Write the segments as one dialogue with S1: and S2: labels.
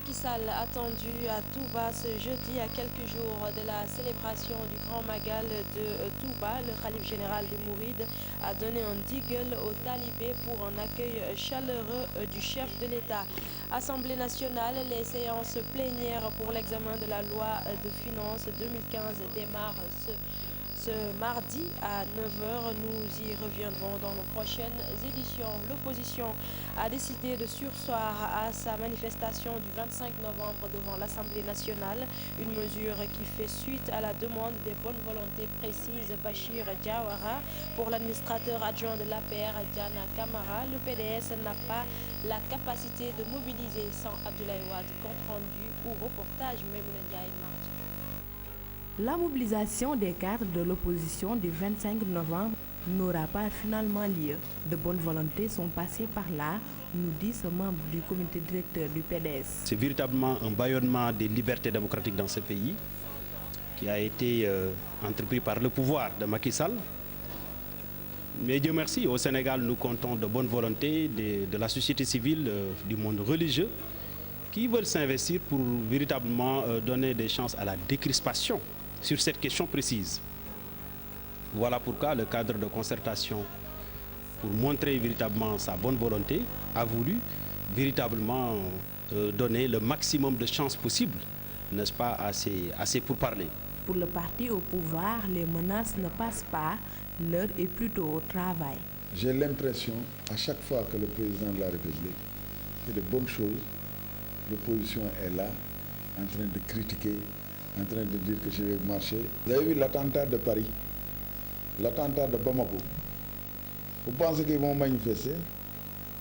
S1: Macky Sall attendu à Touba ce jeudi à quelques jours de la célébration du Grand Magal de Touba. Le khalife général des Mourides a donné un digle aux talibés pour un accueil chaleureux du chef de l'État. Assemblée nationale, les séances plénières pour l'examen de la loi de finances 2015 démarrent ce mardi à 9h. Nous y reviendrons dans nos prochaines éditions. L'opposition a décidé de surseoir à sa manifestation du 25 novembre devant l'Assemblée nationale, une mesure qui fait suite à la demande des bonnes volontés précises Bachir Diawara. Pour l'administrateur adjoint de l'APR, Diana Camara, le PDS n'a pas la capacité de mobiliser sans Abdoulaye Wade. Compte rendu ou reportage Maimouna Ndiaye mardi.
S2: La mobilisation des cadres de l'opposition du 25 novembre n'aura pas finalement lieu. De bonnes volontés sont passées par là, nous dit ce membre du comité directeur du PDS.
S3: C'est véritablement un bâillonnement des libertés démocratiques dans ce pays qui a été entrepris par le pouvoir de Macky Sall. Mais Dieu merci, au Sénégal, nous comptons de bonnes volontés de la société civile, du monde religieux, qui veulent s'investir pour véritablement donner des chances à la décrispation sur cette question précise. Voilà pourquoi le cadre de concertation, pour montrer véritablement sa bonne volonté, a voulu véritablement donner le maximum de chances possibles, n'est-ce pas, assez pour parler.
S2: Pour le parti au pouvoir, les menaces ne passent pas, l'heure est plutôt au travail.
S4: J'ai l'impression, à chaque fois que le président de la République fait de bonnes choses, l'opposition est là, en train de critiquer, en train de dire que je vais marcher. Vous avez vu l'attentat de Paris, l'attentat de Bamako. Vous pensez qu'ils vont manifester?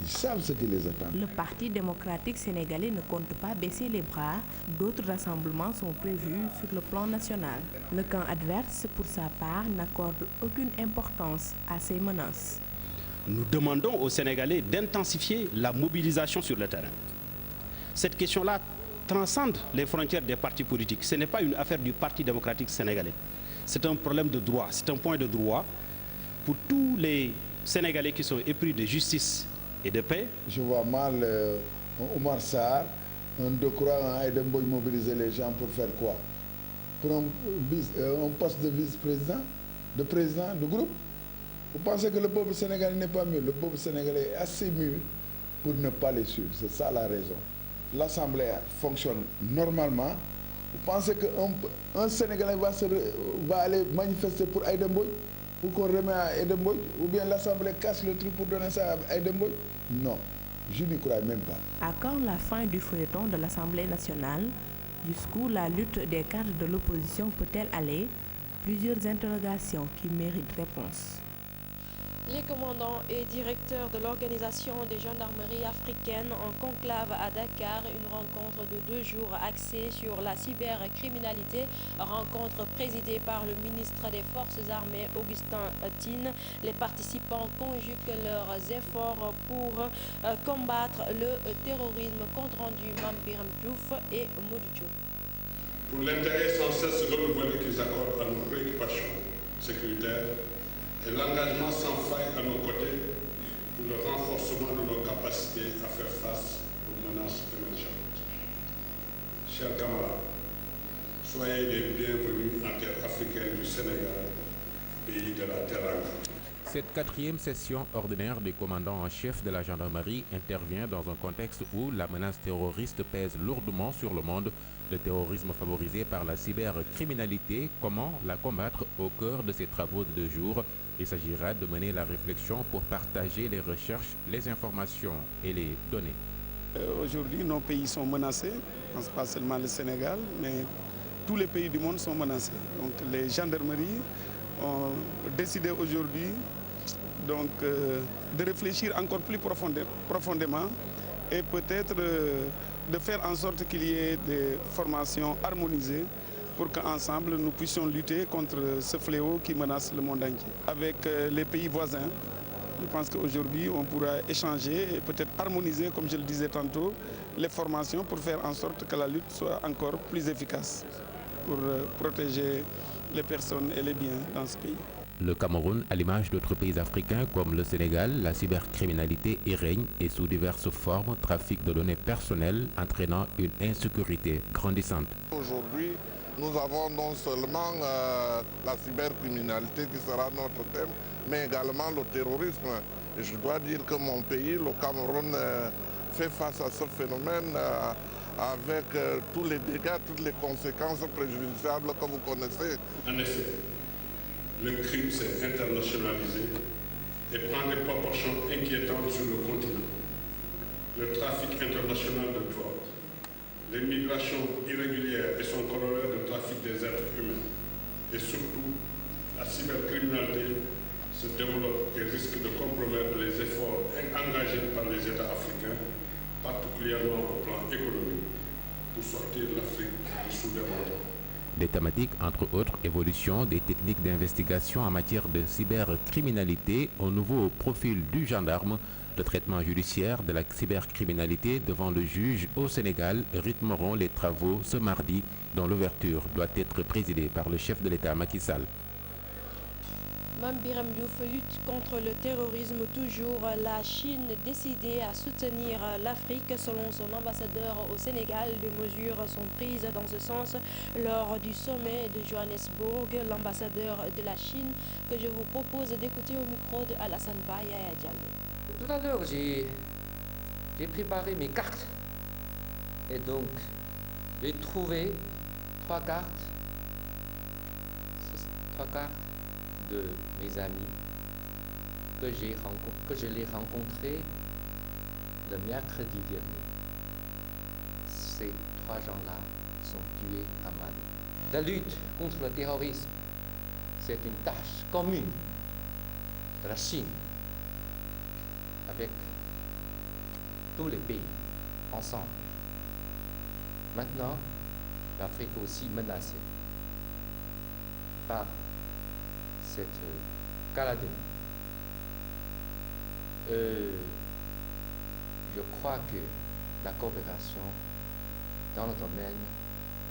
S4: Ils savent ce qui les attend.
S2: Le Parti démocratique sénégalais ne compte pas baisser les bras. D'autres rassemblements sont prévus sur le plan national. Le camp adverse, pour sa part, n'accorde aucune importance à ces menaces.
S3: Nous demandons aux Sénégalais d'intensifier la mobilisation sur le terrain. Cette question-là transcende les frontières des partis politiques. Ce n'est pas une affaire du Parti démocratique sénégalais. C'est un problème de droit, c'est un point de droit pour tous les Sénégalais qui sont épris de justice et de paix.
S4: Je vois mal Omar Sarr, un Decroix, un Aïda Mbodj mobiliser les gens pour faire quoi? Pour un poste de vice-président, de président de groupe? Vous pensez que le peuple sénégalais n'est pas mûr? Le peuple sénégalais est assez mûr pour ne pas les suivre. C'est ça la raison. L'Assemblée fonctionne normalement. Vous pensez qu'un Sénégalais va aller manifester pour Aïda Mbodj, pour qu'on remet à Aïda Mbodj, ou bien l'Assemblée casse le truc pour donner ça à Aïda Mbodj? Non, je n'y crois même pas.
S2: À quand la fin du feuilleton de l'Assemblée nationale? Jusqu'où la lutte des cadres de l'opposition peut-elle aller? Plusieurs interrogations qui méritent réponse.
S1: Les commandants et directeurs de l'Organisation des gendarmeries africaines en conclave à Dakar, une rencontre de 2 jours axée sur la cybercriminalité, rencontre présidée par le ministre des Forces armées Augustin Tine. Les participants conjuguent leurs efforts pour combattre le terrorisme. Compte rendu Mambiram Diouf et Modou Diop.
S5: Pour l'intérêt sans cesse renouvelé qu'ils accordent à nos préoccupations sécuritaires, et l'engagement sans faille à nos côtés pour le renforcement de nos capacités à faire face aux menaces émergentes. Chers camarades, soyez les bienvenus en terre africaine du Sénégal, pays de la Teranga.
S6: Cette 4e session ordinaire des commandants en chef de la gendarmerie intervient dans un contexte où la menace terroriste pèse lourdement sur le monde. Le terrorisme favorisé par la cybercriminalité, comment la combattre au cœur de ces travaux de 2 jours? Il s'agira de mener la réflexion pour partager les recherches, les informations et les données.
S7: Aujourd'hui, nos pays sont menacés. Je pense pas seulement le Sénégal, mais tous les pays du monde sont menacés. Donc les gendarmeries ont décidé aujourd'hui de réfléchir encore plus profondément et peut-être de faire en sorte qu'il y ait des formations harmonisées pour qu'ensemble nous puissions lutter contre ce fléau qui menace le monde entier. Avec les pays voisins, je pense qu'aujourd'hui on pourra échanger et peut-être harmoniser, comme je le disais tantôt, les formations pour faire en sorte que la lutte soit encore plus efficace pour protéger les personnes et les biens dans ce pays.
S6: Le Cameroun, à l'image d'autres pays africains comme le Sénégal, la cybercriminalité y règne et sous diverses formes, trafic de données personnelles entraînant une insécurité grandissante.
S8: Aujourd'hui, nous avons non seulement la cybercriminalité qui sera notre thème, mais également le terrorisme. Et je dois dire que mon pays, le Cameroun, fait face à ce phénomène avec tous les dégâts, toutes les conséquences préjudiciables que vous connaissez.
S5: En effet, le crime s'est internationalisé et prend des proportions inquiétantes sur le continent. Le trafic international de drogue, l'immigration irrégulière et son corollaire de trafic des êtres humains, et surtout la cybercriminalité se développe et risque de compromettre les efforts engagés par les États africains, particulièrement au plan économique, pour sortir l'Afrique du sous-développement.
S6: Des thématiques, entre autres, évolution des techniques d'investigation en matière de cybercriminalité au nouveau profil du gendarme, le traitement judiciaire de la cybercriminalité devant le juge au Sénégal rythmeront les travaux ce mardi, dont l'ouverture doit être présidée par le chef de l'État Macky Sall.
S1: Mame Birame Diouf lutte contre le terrorisme toujours. La Chine décidée à soutenir l'Afrique. Selon son ambassadeur au Sénégal, des mesures sont prises dans ce sens lors du sommet de Johannesburg. L'ambassadeur de la Chine que je vous propose d'écouter au micro de Alassane Ba Yaya Diallo.
S9: Tout à l'heure, j'ai préparé mes cartes et donc j'ai trouvé trois cartes de mes amis que je l'ai rencontrés le mercredi dernier. Ces trois gens-là sont tués à Mali. La lutte contre le terrorisme, c'est une tâche commune de la Chine avec tous les pays ensemble. Maintenant, l'Afrique est aussi menacée par cette calamité. Je crois que la coopération dans le domaine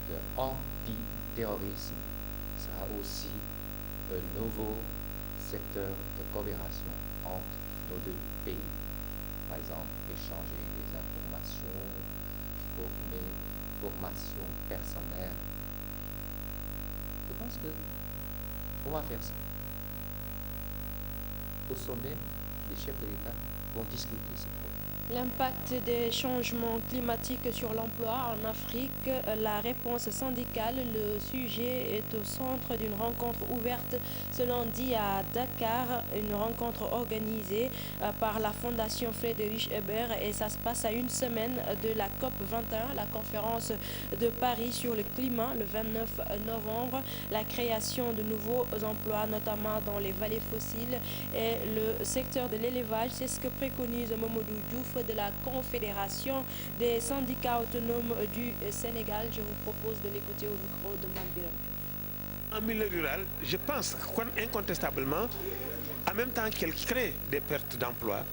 S9: de l'antiterrorisme sera aussi un nouveau secteur de coopération entre nos deux pays. Par exemple, échanger des informations, formation personnelle. Je pense qu'on va faire ça. Au sommet, les chefs de l'État vont discuter ces problèmes.
S1: L'impact des changements climatiques sur l'emploi en Afrique, la réponse syndicale, le sujet est au centre d'une rencontre ouverte ce lundi à Dakar, une rencontre organisée par la Fondation Friedrich Ebert et ça se passe à une semaine de la COP21, la conférence de Paris sur le climat le 29 novembre, la création de nouveaux emplois, notamment dans les vallées fossiles et le secteur de l'élevage, c'est ce que préconise Mamadou Diouf de la Confédération des syndicats autonomes du Sénégal. Je vous propose de l'écouter au micro de Mame Birame Diouf.
S10: En milieu rural, je pense qu'incontestablement, en même temps qu'elle crée des pertes d'emplois,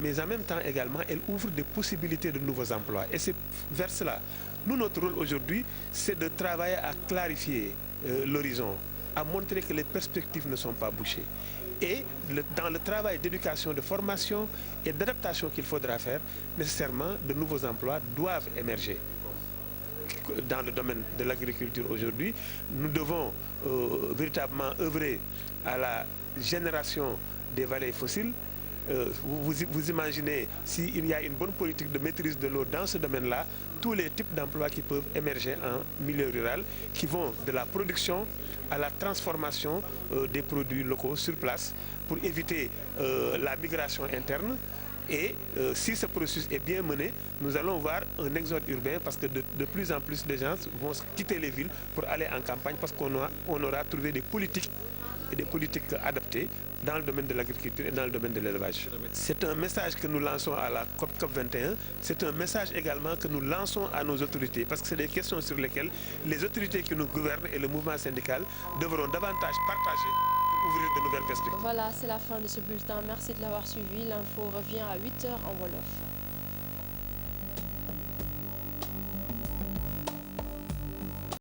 S10: mais en même temps également, elle ouvre des possibilités de nouveaux emplois. Et c'est vers cela. Nous, notre rôle aujourd'hui, c'est de travailler à clarifier l'horizon, à montrer que les perspectives ne sont pas bouchées. Et dans le travail d'éducation, de formation et d'adaptation qu'il faudra faire, nécessairement, de nouveaux emplois doivent émerger. Dans le domaine de l'agriculture aujourd'hui, nous devons véritablement œuvrer à la génération des vallées fossiles. Vous imaginez, s'il y a une bonne politique de maîtrise de l'eau dans ce domaine-là, tous les types d'emplois qui peuvent émerger en milieu rural, qui vont de la production à la transformation des produits locaux sur place pour éviter la migration interne. Et si ce processus est bien mené, nous allons voir un exode urbain parce que de plus en plus de gens vont quitter les villes pour aller en campagne parce qu'on aura trouvé des politiques adaptées dans le domaine de l'agriculture et dans le domaine de l'élevage. C'est un message que nous lançons à la COP21, c'est un message également que nous lançons à nos autorités parce que c'est des questions sur lesquelles les autorités qui nous gouvernent et le mouvement syndical devront davantage partager pour ouvrir de nouvelles perspectives.
S1: Voilà, c'est la fin de ce bulletin. Merci de l'avoir suivi. L'info revient à 8h en Wolof.